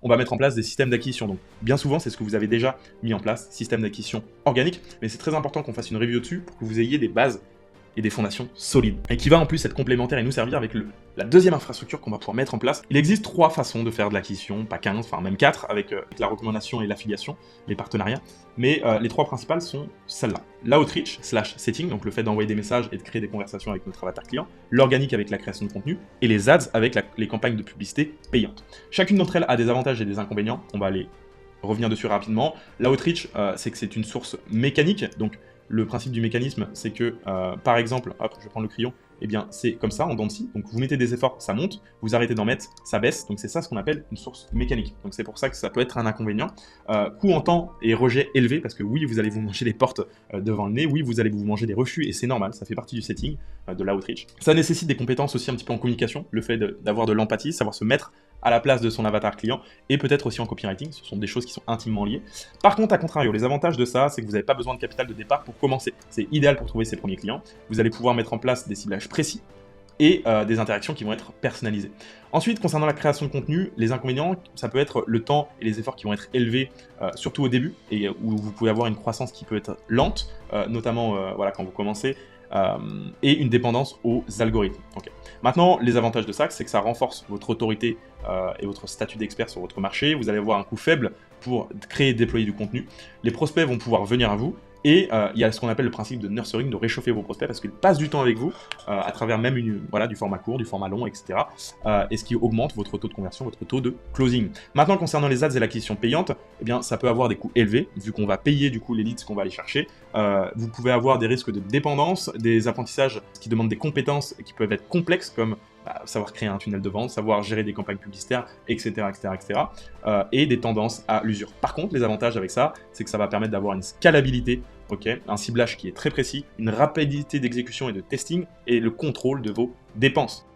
on va mettre en place des systèmes d'acquisition. Donc bien souvent, c'est ce que vous avez déjà mis en place, système d'acquisition organique, mais c'est très important qu'on fasse une review dessus pour que vous ayez des bases et des fondations solides, et qui va en plus être complémentaire et nous servir avec la deuxième infrastructure qu'on va pouvoir mettre en place. Il existe 3 façons de faire de l'acquisition, pas 15, enfin même 4, avec la recommandation et l'affiliation, les partenariats, mais les 3 principales sont celles-là. L'outreach/setting, donc le fait d'envoyer des messages et de créer des conversations avec notre avatar client, l'organique avec la création de contenu, et les ads avec les campagnes de publicité payantes. Chacune d'entre elles a des avantages et des inconvénients, on va aller revenir dessus rapidement. L'outreach, c'est que c'est une source mécanique, donc le principe du mécanisme, c'est que, par exemple, hop, je vais prendre le crayon, eh bien, c'est comme ça, en dents de scie. Donc, vous mettez des efforts, ça monte, vous arrêtez d'en mettre, ça baisse. Donc, c'est ça ce qu'on appelle une source mécanique. Donc, c'est pour ça que ça peut être un inconvénient. Coût en temps et rejet élevé, parce que oui, vous allez vous manger des portes devant le nez, oui, vous allez vous manger des refus, et c'est normal, ça fait partie du setting de l'outreach. Ça nécessite des compétences aussi un petit peu en communication, le fait d'avoir de l'empathie, savoir se mettre à la place de son avatar client, et peut-être aussi en copywriting, ce sont des choses qui sont intimement liées. Par contre, à contrario, les avantages de ça, c'est que vous n'avez pas besoin de capital de départ pour commencer. C'est idéal pour trouver ses premiers clients. Vous allez pouvoir mettre en place des ciblages précis, et des interactions qui vont être personnalisées. Ensuite, concernant la création de contenu, les inconvénients, ça peut être le temps et les efforts qui vont être élevés, surtout au début, et où vous pouvez avoir une croissance qui peut être lente, notamment voilà, quand vous commencez, et une dépendance aux algorithmes. Okay. Maintenant, les avantages de ça, c'est que ça renforce votre autorité et votre statut d'expert sur votre marché. Vous allez avoir un coût faible pour créer et déployer du contenu. Les prospects vont pouvoir venir à vous. Et il y a ce qu'on appelle le principe de nurturing, de réchauffer vos prospects, parce qu'ils passent du temps avec vous, à travers même du format court, du format long, etc. Et ce qui augmente votre taux de conversion, votre taux de closing. Maintenant, concernant les ads et l'acquisition payante, eh bien, ça peut avoir des coûts élevés, vu qu'on va payer du coup les leads qu'on va aller chercher. Vous pouvez avoir des risques de dépendance, des apprentissages qui demandent des compétences et qui peuvent être complexes, comme savoir créer un tunnel de vente, savoir gérer des campagnes publicitaires, etc. Et des tendances à l'usure. Par contre, les avantages avec ça, c'est que ça va permettre d'avoir une scalabilité, un ciblage qui est très précis, une rapidité d'exécution et de testing, et le contrôle de vos dépenses.